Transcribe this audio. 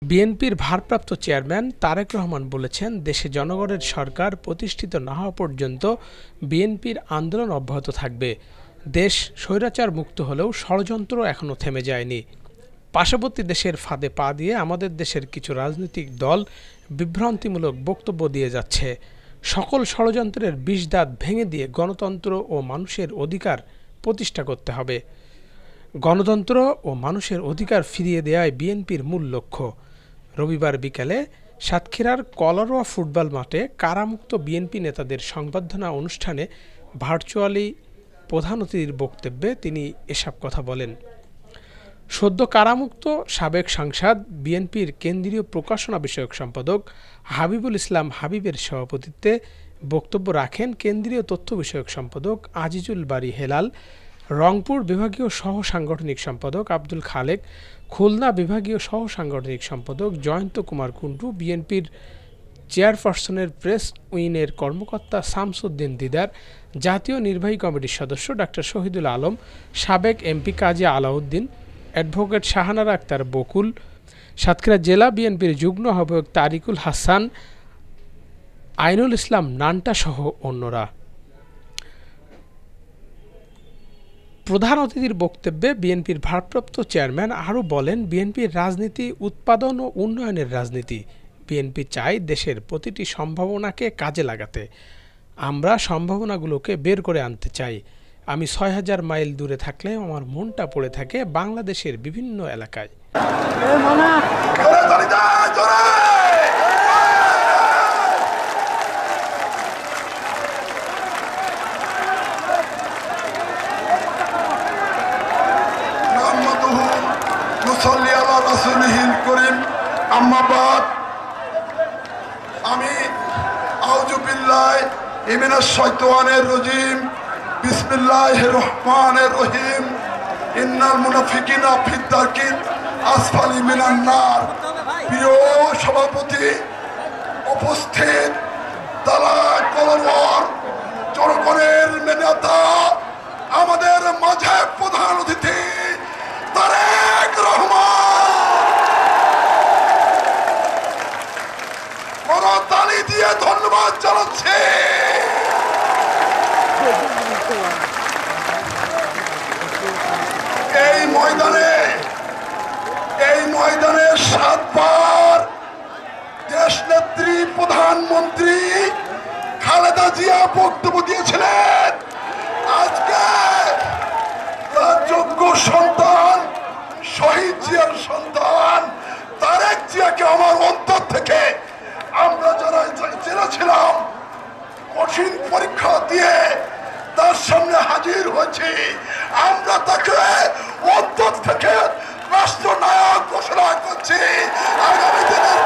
বিএনপির ভারপ্রাপ্ত চেয়ারম্যান তারেক রহমান বলেছেন, দেশে জনগণের সরকার প্রতিষ্ঠিত না হওয়া পর্যন্ত বিএনপির আন্দোলন অব্যাহত থাকবে। দেশ স্বৈরাচার মুক্ত হলেও ষড়যন্ত্র এখনও থেমে যায়নি। পার্শ্ববর্তী দেশের ফাঁদে পা দিয়ে আমাদের দেশের কিছু রাজনৈতিক দল বিভ্রান্তিমূলক বক্তব্য দিয়ে যাচ্ছে। সকল ষড়যন্ত্রের বিষদাঁত ভেঙে দিয়ে গণতন্ত্র ও মানুষের অধিকার প্রতিষ্ঠা করতে হবে। গণতন্ত্র ও মানুষের অধিকার ফিরিয়ে দেওয়াই বিএনপির মূল লক্ষ্য। রবিবার বিকেলে সাতক্ষীরার কলারোয়া ফুটবল মাঠে কারামুক্ত বিএনপি নেতাদের সংবর্ধনা অনুষ্ঠানে ভার্চুয়ালি প্রধান অতিথির বক্তব্যে তিনি এসব কথা বলেন। সদ্য কারামুক্ত সাবেক সাংসদ বিএনপির কেন্দ্রীয় প্রকাশনা বিষয়ক সম্পাদক হাবিবুল ইসলাম হাবিবের সভাপতিত্বে বক্তব্য রাখেন কেন্দ্রীয় তথ্য বিষয়ক সম্পাদক আজিজুল বারী হেলাল, রংপুর বিভাগীয় সহ সাংগঠনিক সম্পাদক আব্দুল খালেক, খুলনা বিভাগীয় সহ সাংগঠনিক সম্পাদক জয়ন্ত কুমার কুন্ডু, বিএনপির চেয়ারপারসনের প্রেস উইংয়ের কর্মকর্তা শামসুদ্দিন দিদার, জাতীয় নির্বাহী কমিটির সদস্য ডাক্তার শহীদুল আলম, সাবেক এমপি কাজী আলাউদ্দিন, অ্যাডভোকেট শাহানারা আক্তার বকুল, সাতক্ষীরা জেলা বিএনপির যুগ্ম আহ্বায়ক তারিকুল হাসান, আইনুল ইসলাম নান্টা সহ অন্যরা। প্রধান অতিথির বক্তব্যে বিএনপির ভারপ্রাপ্ত চেয়ারম্যান আরও বলেন, বিএনপির রাজনীতি উৎপাদন ও উন্নয়নের রাজনীতি। বিএনপি চায় দেশের প্রতিটি সম্ভাবনাকে কাজে লাগাতে। আমরা সম্ভাবনাগুলোকে বের করে আনতে চাই। আমি ৬,০০০ মাইল দূরে থাকলেও আমার মনটা পড়ে থাকে বাংলাদেশের বিভিন্ন এলাকায়। আমি আউযু বিল্লাহি মিনাশ শাইতানির রাজিম বিসমিল্লাহির রহমানির রহিম ইন্নাল মুনাফিকিনা ফি দারকিল আসফালি মিনান নার। প্রিয় সভাপতি, উপস্থিত দালাল কলরওয়ার জনগণের নেতা, আমাদের মাঝে প্রধান অতিথি তারেক রহমান, তালি দিয়ে ধন্যবাদ জানাচ্ছি। এই ময়দানে 7 বার দেশ নেত্রী প্রধানমন্ত্রী খালেদা জিয়া বক্তব্য দিয়েছিলেন। আজকে তার যোগ্য সন্তান, শহীদ জিয়ার সন্তান তারেক জিয়াকে আমার অন্তর থেকে আমরা যারা জেনেছিলাম, কঠিন পরীক্ষা দিয়ে তার সামনে হাজির হয়েছি, আমরা তাকে অন্তর থেকে রাষ্ট্রনায়ক ঘোষণা করছি। আগামী দিনের